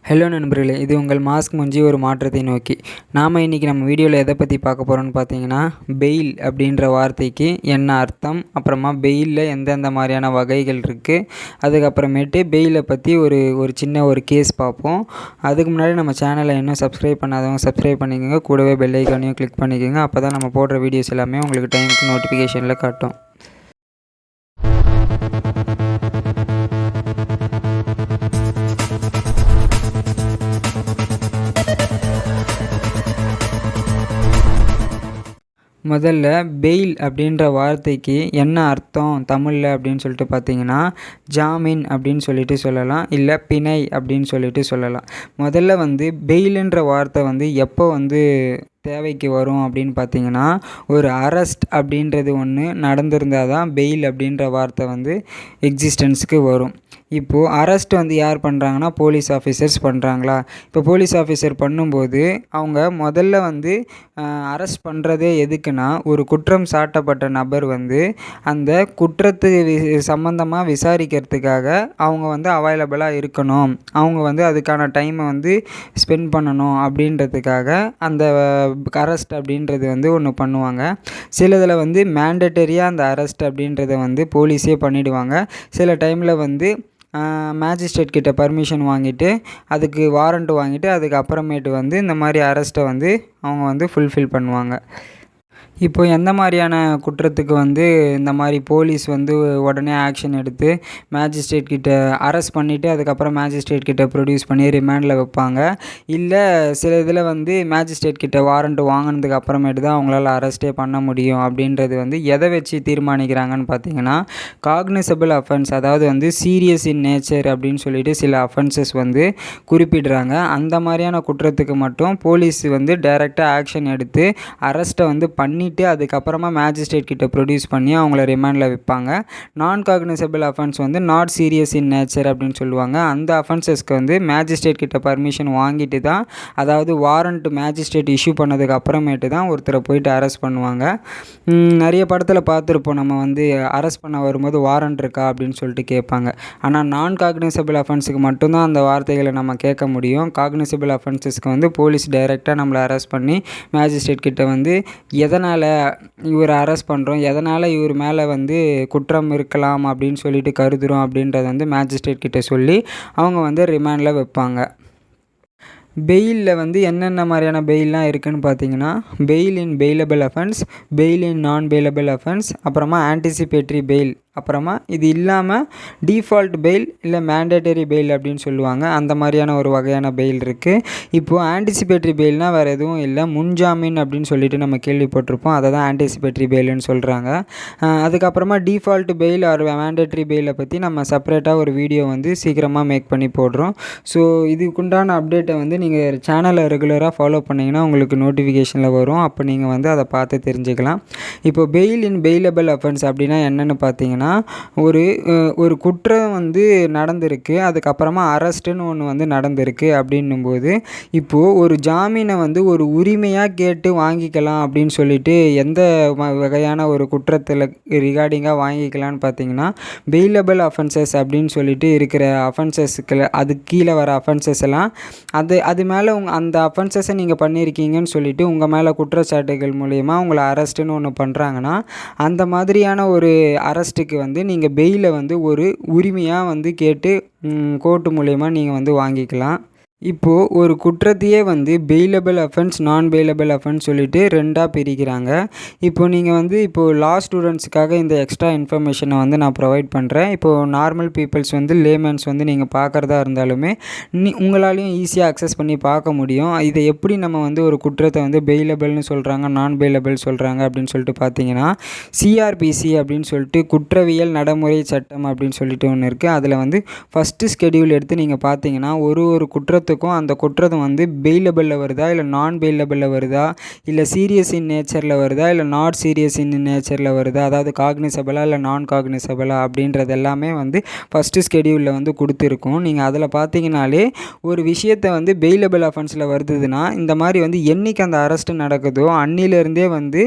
Hello நண்பர்களே, இது உங்கள் மாஸ்க்மூஞ்சி ஒரு மாற்றத்தை நோக்கி. நாம் இன்றைக்கி நம்ம வீடியோவில் எதை பற்றி பார்க்க போகிறோன்னு பார்த்தீங்கன்னா, பெயில் அப்படின்ற வார்த்தைக்கு என்ன அர்த்தம், அப்புறமா பெயிலில் எந்தெந்த மாதிரியான வகைகள் இருக்குது, அதுக்கப்புறமேட்டு பெயிலை பற்றி ஒரு சின்ன கேஸ் பார்ப்போம். அதுக்கு முன்னாடி நம்ம சேனலை இன்னும் சப்ஸ்கிரைப் பண்ணாதவங்க சப்ஸ்கிரைப் பண்ணிக்கோங்க, கூடவே பெல் ஐக்கானையும் கிளிக் பண்ணிக்கோங்க. அப்போ தான் நம்ம போடுற வீடியோஸ் எல்லாமே உங்களுக்கு டைமுக்கு நோட்டிஃபிகேஷனில் காட்டும். முதல்ல பெயில் அப்படின்ற வார்த்தைக்கு என்ன அர்த்தம் தமிழில் அப்படின்னு சொல்லிட்டு பார்த்தீங்கன்னா, ஜாமீன் அப்படின்னு சொல்லிட்டு சொல்லலாம், இல்லை பிணை அப்படின்னு சொல்லிட்டு சொல்லலாம். முதல்ல பெயிலுன்ற வார்த்தை எப்போ தேவைக்கு வரும் அப்படின்னு பார்த்தீங்கன்னா, ஒரு அரெஸ்ட் அப்படின்றது ஒன்று நடந்திருந்தால் தான் பெயில் அப்படின்ற வார்த்தை எக்ஸிஸ்டன்ஸுக்கு வரும். இப்போது அரெஸ்ட் யார் பண்ணுறாங்கன்னா, போலீஸ் ஆஃபீஸர்ஸ் பண்ணுறாங்களா? இப்போ போலீஸ் ஆஃபீஸர் பண்ணும்போது அவங்க முதல்ல அரெஸ்ட் பண்ணுறதே எதுக்குன்னா, ஒரு குற்றம் சாட்டப்பட்ட நபர் அந்த குற்றத்துக்கு சம்மந்தமாக விசாரிக்கிறதுக்காக அவங்க அவைலபிளாக இருக்கணும், அவங்க அதுக்கான டைமை ஸ்பெண்ட் பண்ணணும் அப்படின்றதுக்காக அந்த அரெஸ்ட் அப்படின்றது ஒன்று பண்ணுவாங்க. சிலதில் மேண்டட்டரியாக அந்த அரெஸ்ட் அப்படின்றத போலீஸே பண்ணிவிடுவாங்க. சில டைமில் மேஜிஸ்ட்ரேட் கிட்ட பர்மிஷன் வாங்கிட்டு, அதுக்கு வாரண்ட் வாங்கிட்டு, அதுக்கப்புறமேட்டு இந்த மாதிரி அரெஸ்ட்டை அவங்க ஃபுல்ஃபில் பண்ணுவாங்க. இப்போ எந்த மாதிரியான குற்றத்துக்கு இந்த மாதிரி போலீஸ் உடனே ஆக்ஷன் எடுத்து மேஜிஸ்ட்ரேட் கிட்ட அரெஸ்ட் பண்ணிவிட்டு அதுக்கப்புறம் மேஜிஸ்ட்ரேட் கிட்ட ப்ரொடியூஸ் பண்ணி ரிமாண்டில் வைப்பாங்க. இல்லை சில இதில் மேஜிஸ்ட்ரேட் கிட்ட வாரண்ட் வாங்கினதுக்கு அப்புறமேட்டு தான் அவங்களால அரெஸ்ட்டே பண்ண முடியும். அப்படின்றது எதை வச்சு தீர்மானிக்கிறாங்கன்னு பார்த்தீங்கன்னா, காக்னிசபிள் அஃபென்ஸ், அதாவது சீரியஸ் இன் நேச்சர் அப்படின்னு சொல்லிட்டு சில அஃபென்சஸ் குறிப்பிடுறாங்க. அந்த மாதிரியான குற்றத்துக்கு மட்டும் போலீஸ் டைரெக்டாக ஆக்ஷன் எடுத்து அரெஸ்ட்டை பண்ணிவிட்டு அதுக்கப்புறமா மேஜிஸ்ட்ரேட் கிட்ட ப்ரொடியூஸ் பண்ணி அவங்கள ரிமாண்டில் வைப்பாங்க. நான் cognizable offence not serious in nature அப்படின்னு சொல்லுவாங்க. அந்த அஃபென்சஸ்க்கு மேஜிஸ்ட்ரேட் கிட்ட பர்மிஷன் வாங்கிட்டு தான், அதாவது வாரண்ட் மேஜிஸ்ட்ரேட் இஷ்யூ பண்ணதுக்கு அப்புறமேட்டு தான் ஒருத்தரை போயிட்டு அரெஸ்ட் பண்ணுவாங்க. நிறைய படத்தில் பார்த்துருப்போம், நம்ம அரெஸ்ட் பண்ண வரும்போது வாரண்ட் இருக்கா அப்படின்னு சொல்லிட்டு கேட்பாங்க. ஆனால் நான் காக்னிசபிள் அஃபென்ஸுக்கு மட்டும்தான் அந்த வார்த்தைகளை நம்ம கேட்க முடியும். காக்னிசபிள் அஃபென்சஸ்க்கு போலீஸ் டைரெக்டாக நம்மளை அரெஸ்ட் பண்ணி மேஜிஸ்ட்ரேட் கிட்ட எதனால் இவரை அரெஸ்ட் பண்ணுறோம், எதனால் இவர் மேலே குற்றம் இருக்கலாம் அப்படின்னு சொல்லிட்டு கருதுகிறோம் அப்படின்றத மேஜிஸ்ட்ரேட் கிட்ட சொல்லி அவங்க ரிமாண்டில் வைப்பாங்க. பெயிலில் என்னென்ன மாதிரியான பெயிலெலாம் இருக்குதுன்னு பார்த்தீங்கன்னா, பெயில் இன் பெயிலபிள் அஃபென்ஸ், பெயில் இன் நான் பெயிலபிள் அஃபென்ஸ், அப்புறமா ஆன்டிசிபேட்ரி பெயில், அப்புறமா இது இல்லாமல் டிஃபால்ட் பெயில் இல்லை மேண்டேட்டரி பெயில் அப்படின்னு சொல்லுவாங்க. அந்த மாதிரியான ஒரு வகையான பெயில் இருக்குது. இப்போது ஆன்டிசிபேட்ரி பெயில்னால் வேறு எதுவும் இல்லை, முன்ஜாமீன் அப்படின்னு சொல்லிட்டு நம்ம கேள்விப்பட்டிருப்போம். அதை தான் ஆன்டிசிபேட்ரி பெயில்னு சொல்கிறாங்க. அதுக்கப்புறமா டிஃபால்ட் பெயில் ஆர் மேண்டேட்டரி பெயிலை பற்றி நம்ம செப்பரேட்டாக ஒரு வீடியோ சீக்கிரமாக மேக் பண்ணி போடுறோம். ஸோ இதுக்குண்டான அப்டேட்டை நீங்கள் சேனலை ரெகுலராக ஃபாலோ பண்ணிங்கன்னா உங்களுக்கு நோட்டிஃபிகேஷனில் வரும். அப்போ நீங்கள் அதை பார்த்து தெரிஞ்சுக்கலாம். இப்போ பெயில் இன் பெயிலபிள் அஃபென்ஸ் அப்படின்னா என்னென்னு பார்த்தீங்கன்னா, ஒரு குற்றம் நடந்திருக்கு, அதுக்கப்புறமா அரெஸ்ட்டுன்னு ஒன்று நடந்திருக்கு அப்படின்னும்போது, இப்போது ஒரு ஜாமீனை ஒரு உரிமையாக கேட்டு வாங்கிக்கலாம் அப்படின்னு சொல்லிட்டு எந்த வகையான ஒரு குற்றத்தில் ரிகார்டிங்காக வாங்கிக்கலான்னு பார்த்தீங்கன்னா, பெயிலபிள் அஃபென்சஸ் அப்படின்னு சொல்லிட்டு இருக்கிற அஃபென்சஸ்க்கு அது கீழே வர அஃபென்சஸ் எல்லாம் அது மேலே அந்த அஃபென்சஸை நீங்கள் பண்ணியிருக்கீங்கன்னு சொல்லிட்டு உங்கள் மேலே குற்றச்சாட்டுகள் மூலயமா உங்களை அரெஸ்ட்டுன்னு ஒன்று பண்ணுறாங்கன்னா, அந்த மாதிரியான ஒரு அரெஸ்ட்டுக்கு நீங்கள் பெயிலை ஒரு உரிமையாக கேட்டு கோர்ட்டு மூலயமா நீங்கள் வாங்கிக்கலாம். இப்போது ஒரு குற்றத்தையே bailable offence, non bailable offence சொல்லிட்டு ரெண்டாக பிரிக்கிறாங்க. இப்போது நீங்கள் இப்போது லா ஸ்டூடெண்ட்ஸுக்காக இந்த எக்ஸ்ட்ரா இன்ஃபர்மேஷனை நான் ப்ரொவைட் பண்ணுறேன். இப்போது நார்மல் பீப்புள்ஸ் லேமன்ஸ் நீங்கள் பார்க்குறதா இருந்தாலுமே உங்களாலையும் ஈஸியாக அக்சஸ் பண்ணி பார்க்க முடியும். இதை எப்படி நம்ம ஒரு குற்றத்தை பெயிலபிள்னு சொல்கிறாங்க, நான் பெயிலபிள் சொல்கிறாங்க அப்படின்னு சொல்லிட்டு பார்த்தீங்கன்னா, CRPC அப்படின்னு சொல்லிட்டு குற்றவியல் நடைமுறை சட்டம் அப்படின்னு சொல்லிட்டு ஒன்று இருக்குது. அதில் ஃபஸ்ட்டு ஸ்கெடியூல் எடுத்து நீங்கள் பார்த்தீங்கன்னா, ஒரு குற்றத்துக்கும் அந்த குற்றம் பெயிலபிளில் வருதா, இல்லை நான் பெயிலபிளில் வருதா, இல்லை சீரியஸ் இன் நேச்சரில் வருதா, இல்லை நாட் சீரியஸ் இன் நேச்சரில் வருதா, அதாவது காக்னிசபிளா இல்லை நான் காக்னிசபிளா அப்படின்றது எல்லாமே ஃபஸ்ட்டு ஸ்கெடியூலில் கொடுத்துருக்கும். நீங்கள் அதில் பார்த்தீங்கனாலே ஒரு விஷயத்தை பெயிலபிள் அஃபென்ஸில் வருதுன்னா, இந்த மாதிரி என்னைக்கு அந்த அரெஸ்ட்டு நடக்குதோ அன்னிலேருந்தே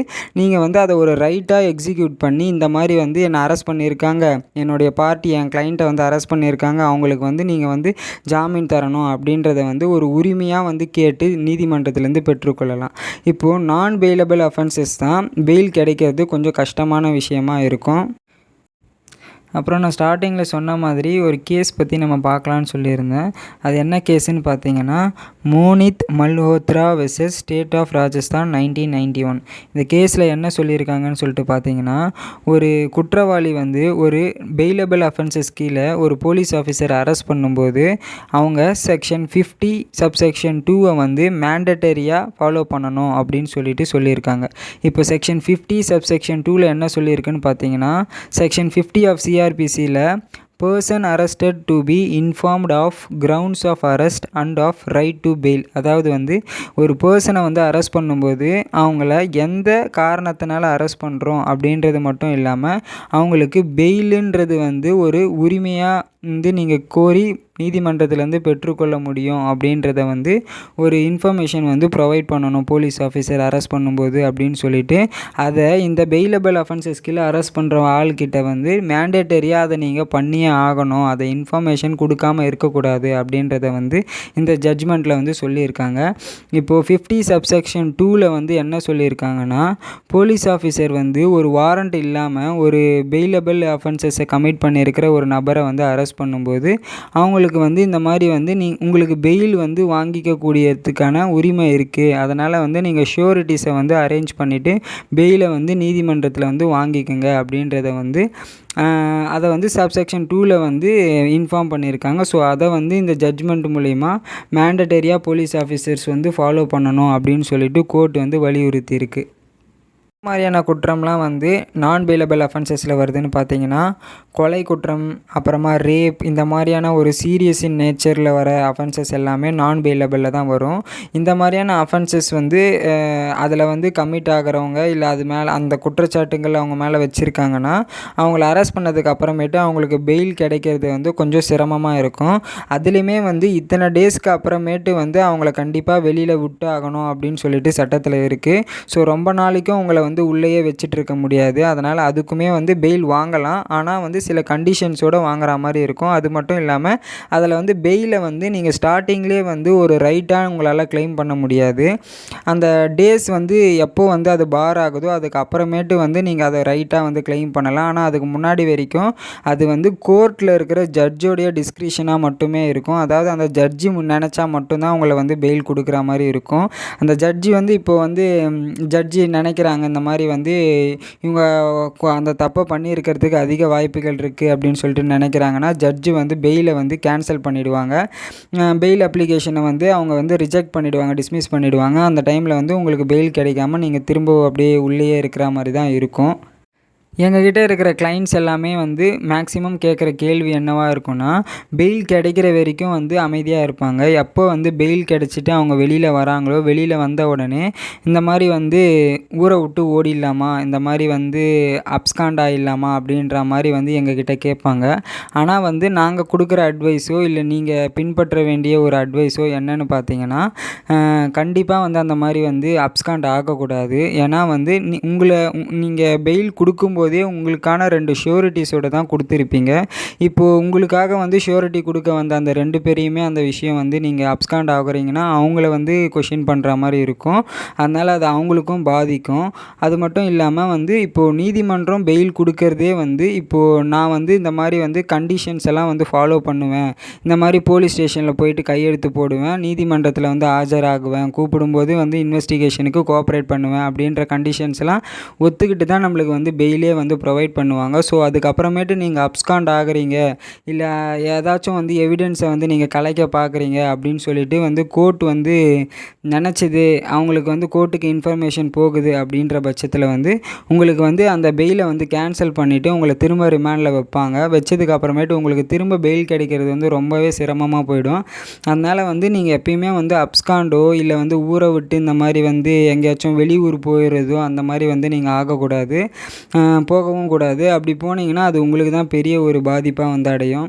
நீங்கள் அதை ஒரு ரைட்டாக எக்ஸிக்யூட் பண்ணி, இந்த மாதிரி என்னை அரெஸ்ட் பண்ணியிருக்காங்க, என்னுடைய பார்ட்டி என் கிளைண்ட்டை அரெஸ்ட் பண்ணியிருக்காங்க, அவங்களுக்கு நீங்கள் ஜாமீன் தரணும் அப்படின்ற அப்படின்றத வந்து ஒரு உரிமையாக வந்து கேட்டு நீதிமன்றத்திலேருந்து பெற்றுக்கொள்ளலாம். இப்போது நான் பெயிலபிள் அஃபென்சஸ் தான் பெயில் கிடைக்கிறது கொஞ்சம் கஷ்டமான விஷயமா இருக்கும். அப்புறம் நான் ஸ்டார்டிங்கில் சொன்ன மாதிரி ஒரு கேஸ் பற்றி நம்ம பார்க்கலான்னு சொல்லியிருந்தேன். அது என்ன கேஸுன்னு பார்த்தீங்கன்னா, Monith Malhotra versus state of Rajasthan 1991. இந்த கேஸில் என்ன சொல்லியிருக்காங்கன்னு சொல்லிட்டு பார்த்தீங்கன்னா, ஒரு குற்றவாளி வந்து ஒரு பெயிலபிள் அஃபென்சஸ் கீழே ஒரு போலீஸ் ஆஃபீஸர் அரெஸ்ட் பண்ணும்போது அவங்க செக்ஷன் 50 சப்செக்ஷன் 2 வந்து மேண்டட்டரியாக ஃபாலோ பண்ணணும் அப்படின்னு சொல்லியிருக்காங்க. இப்போ செக்ஷன் 50 சப்செக்ஷன் 2 என்ன சொல்லியிருக்குன்னு பார்த்தீங்கன்னா, செக்ஷன் 50 ஆஃப் CRPCயில் person arrested to be informed of grounds of arrest and of right to bail. அதாவது வந்து ஒரு பர்சனை வந்து அரெஸ்ட் பண்ணும்போது அவங்கள எந்த காரணத்தினால அரெஸ்ட் பண்ணுறோம் அப்படின்றது மட்டும் இல்லாமல் அவங்களுக்கு பெயிலுன்றது வந்து ஒரு உரிமையாக வந்து நீங்கள் கோரி நீதிமன்றத்திலேருந்து பெற்றுக்கொள்ள முடியும் அப்படின்றத வந்து ஒரு இன்ஃபர்மேஷன் வந்து ப்ரொவைட் பண்ணணும் போலீஸ் ஆஃபீஸர் அரெஸ்ட் பண்ணும்போது அப்படின்னு சொல்லிட்டு அதை இந்த பெயிலபிள் அஃபென்சஸ் கீழே அரெஸ்ட் பண்ணுற ஆள்கிட்ட வந்து மேண்டேட்டரியாக அதை நீங்கள் பண்ணியே ஆகணும், அதை இன்ஃபர்மேஷன் கொடுக்காமல் இருக்கக்கூடாது அப்படின்றத வந்து இந்த ஜட்ஜ்மெண்ட்டில் வந்து சொல்லியிருக்காங்க. இப்போது 50 சப்செக்ஷன் 2 வந்து என்ன சொல்லியிருக்காங்கன்னா, போலீஸ் ஆஃபீஸர் வந்து ஒரு வாரண்ட் இல்லாமல் ஒரு பெயிலபிள் அஃபென்சஸை கமிட் பண்ணியிருக்கிற ஒரு நபரை வந்து அரெஸ்ட் பண்ணும்போது அவங்களுக்கு வந்து இந்த மாதிரி வந்து உங்களுக்கு பெயில் வந்து வாங்கிக்கக்கூடியதுக்கான உரிமை இருக்குது. அதனால் வந்து நீங்கள் ஷூரிட்டிஸை வந்து அரேஞ்ச் பண்ணிவிட்டு பெயிலை வந்து நீதிமன்றத்தில் வந்து வாங்கிக்கோங்க அப்படின்றத வந்து அதை வந்து சப்செக்ஷன் 2 வந்து இன்ஃபார்ம் பண்ணியிருக்காங்க. ஸோ அதை வந்து இந்த ஜட்ஜ்மெண்ட் மூலிமா மேண்டட்டரியாக போலீஸ் ஆஃபீஸர்ஸ் வந்து ஃபாலோ பண்ணணும் அப்படின்னு சொல்லிட்டு கோர்ட் வந்து வலியுறுத்தியிருக்கு. மாதிரியான குற்றம்லாம் வந்து நான் பெயிலபிள் அஃபென்சஸில் வருதுன்னு பார்த்தீங்கன்னா, கொலை குற்றம், அப்புறமா ரேப், இந்த மாதிரியான ஒரு சீரியஸ் இன் நேச்சரில் வர அஃபென்சஸ் எல்லாமே நான் பெயிலபிளில் தான் வரும். இந்த மாதிரியான அஃபென்சஸ் வந்து அதில் வந்து கமிட் ஆகிறவங்க இல்லை அது மேலே அந்த குற்றச்சாட்டுகள் அவங்க மேலே வச்சுருக்காங்கன்னா அவங்கள அரெஸ்ட் பண்ணதுக்கு அப்புறமேட்டு அவங்களுக்கு பெயில் கிடைக்கிறது வந்து கொஞ்சம் சிரமமாக இருக்கும். அதுலேயுமே வந்து இத்தனை டேஸ்க்கு அப்புறமேட்டு வந்து அவங்கள கண்டிப்பாக வெளியில் விட்டு ஆகணும் அப்படின்னு சொல்லிட்டு சட்டத்தில் இருக்குது. ஸோ ரொம்ப நாளைக்கும் அவங்கள வந்து உள்ளேயே வச்சுட்டு இருக்க முடியாது. அதனால் அதுக்குமே வந்து பெயில் வாங்கலாம். ஆனால் வந்து சில கண்டிஷன்ஸோடு வாங்குற மாதிரி இருக்கும். அது மட்டும் இல்லாமல் அதில் வந்து பெயிலை வந்து நீங்கள் ஸ்டார்டிங்லேயே வந்து ஒரு ரைட்டாக உங்களால் கிளைம் பண்ண முடியாது. அந்த டேஸ் வந்து எப்போ வந்து அது பார் ஆகுதோ அதுக்கு அப்புறமேட்டு வந்து நீங்கள் அதை ரைட்டாக வந்து கிளைம் பண்ணலாம். ஆனால் அதுக்கு முன்னாடி வரைக்கும் அது வந்து கோர்ட்டில் இருக்கிற ஜட்ஜோடைய டிஸ்க்ரிஷனாக மட்டுமே இருக்கும். அதாவது அந்த ஜட்ஜி நினச்சா மட்டும்தான் உங்களை வந்து பெயில் கொடுக்குற மாதிரி இருக்கும். அந்த ஜட்ஜி வந்து இப்போது வந்து ஜட்ஜி நினைக்கிறாங்க இந்த மாதிரி வந்து இவங்க அந்த தப்பை பண்ணியிருக்கிறதுக்கு அதிக வாய்ப்புகள் இருக்குது அப்படின்னு சொல்லிட்டு நினைக்கிறாங்கன்னா ஜட்ஜு வந்து பெயிலை வந்து கேன்சல் பண்ணிவிடுவாங்க. பெயில் அப்ளிகேஷனை வந்து அவங்க வந்து ரிஜெக்ட் பண்ணிவிடுவாங்க, டிஸ்மிஸ் பண்ணிவிடுவாங்க. அந்த டைமில் வந்து உங்களுக்கு பெயில் கிடைக்காம நீங்கள் திரும்ப அப்படியே உள்ளேயே இருக்கிற மாதிரி தான் இருக்கும். எங்ககிட்ட இருக்கிற கிளைண்ட்ஸ் எல்லாமே வந்து மேக்ஸிமம் கேட்குற கேள்வி என்னவாக இருக்குன்னா, பெயில் கிடைக்கிற வரைக்கும் வந்து அமைதியாக இருப்பாங்க. எப்போ வந்து பெயில் கிடச்சிட்டு அவங்க வெளியில் வராங்களோ, வெளியில் வந்த உடனே இந்த மாதிரி வந்து ஊரை விட்டு ஓடிடலாமா, இந்த மாதிரி வந்து அப்ஸ்காண்ட் ஆகிடலாமா அப்படின்ற மாதிரி வந்து எங்ககிட்ட கேட்பாங்க. ஆனால் வந்து நாங்கள் கொடுக்குற அட்வைஸோ இல்லை நீங்கள் பின்பற்ற வேண்டிய ஒரு அட்வைஸோ என்னன்னு பார்த்தீங்கன்னா, கண்டிப்பாக வந்து அந்த மாதிரி வந்து அப்ஸ்காண்ட் ஆகக்கூடாது. ஏன்னா வந்து நீங்கள் பெயில் கொடுக்கும்போது உங்களுக்கான 2 ஷூரிட்டிஸோட தான் கொடுத்துருப்பீங்க. இப்போது உங்களுக்காக வந்து ஷூரிட்டி கொடுக்க வந்த அந்த 2 பேரையுமே அந்த விஷயம் வந்து நீங்கள் அப்ஸ்காண்ட் ஆகுறீங்கன்னா அவங்கள வந்து கொஷின் பண்ணுற மாதிரி இருக்கும். அதனால் அது அவங்களுக்கும் பாதிக்கும். அது மட்டும் இல்லாமல் வந்து இப்போது நீதிமன்றம் பெயில் கொடுக்கறதே வந்து இப்போது நான் வந்து இந்த மாதிரி வந்து கண்டிஷன்ஸ் எல்லாம் வந்து ஃபாலோ பண்ணுவேன், இந்த மாதிரி போலீஸ் ஸ்டேஷனில் போயிட்டு கையெழுத்து போடுவேன், நீதிமன்றத்தில் வந்து ஆஜராகுவேன், கூப்பிடும்போது வந்து இன்வெஸ்டிகேஷனுக்கு கோஆப்ரேட் பண்ணுவேன் அப்படின்ற கண்டிஷன்ஸ்லாம் ஒத்துக்கிட்டு தான் நம்மளுக்கு வந்து பெயிலே வந்து ப்ரொவைட் பண்ணுவாங்க. ஸோ அதுக்கப்புறமேட்டு நீங்கள் அப்ஸ்காண்ட் ஆகுறீங்க இல்லை ஏதாச்சும் வந்து எவிடன்ஸை வந்து நீங்கள் கலைக்க பார்க்குறீங்க அப்படின்னு சொல்லிட்டு வந்து கோர்ட் வந்து நினச்சிது, அவங்களுக்கு வந்து கோர்ட்டுக்கு இன்ஃபர்மேஷன் போகுது அப்படின்ற பட்சத்தில் வந்து உங்களுக்கு வந்து அந்த பெயிலை வந்து கேன்சல் பண்ணிவிட்டு உங்களை திரும்ப ரிமாண்டில் வைப்பாங்க. வச்சதுக்கு அப்புறமேட்டு உங்களுக்கு திரும்ப பெயில் கிடைக்கிறது வந்து ரொம்பவே சிரமமாக போயிடும். அதனால் வந்து நீங்கள் எப்பயுமே வந்து அப்ஸ்காண்டோ இல்லை வந்து ஊரை விட்டு இந்த மாதிரி வந்து எங்கேயாச்சும் வெளியூர் போயிடுறதோ அந்த மாதிரி வந்து நீங்கள் ஆகக்கூடாது, போகவும் கூடாது. அப்படி போனீங்கன்னா அது உங்களுக்கு தான் பெரிய ஒரு பாதிப்பாக வந்து அடையும்.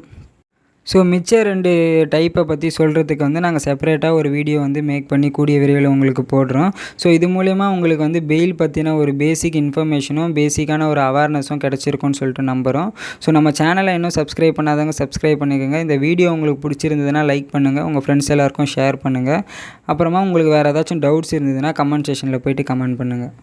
ஸோ மிச்ச 2 டைப்பை பற்றி சொல்கிறதுக்கு வந்து நாங்கள் செப்பரேட்டாக ஒரு வீடியோ வந்து மேக் பண்ணி கூடிய விரைவில் உங்களுக்கு போடுறோம். ஸோ இது மூலயமா உங்களுக்கு வந்து பெயில் பற்றின ஒரு பேசிக் இன்ஃபர்மேஷனும் பேசிக்கான ஒரு அவேர்னஸும் கிடச்சிருக்குன்னு சொல்லிட்டு நம்புகிறோம். ஸோ நம்ம சேனலை இன்னும் சப்ஸ்கிரைப் பண்ணாதவங்க சப்ஸ்கிரைப் பண்ணிக்கோங்க. இந்த வீடியோ உங்களுக்கு பிடிச்சிருந்ததுன்னா லைக் பண்ணுங்கள், உங்கள் ஃப்ரெண்ட்ஸ் எல்லாருக்கும் ஷேர் பண்ணுங்கள். அப்புறமா உங்களுக்கு வேறு ஏதாச்சும் டவுட்ஸ் இருந்ததுன்னா கமெண்ட் செக்ஷனில் போய்ட்டு கமெண்ட் பண்ணுங்கள்.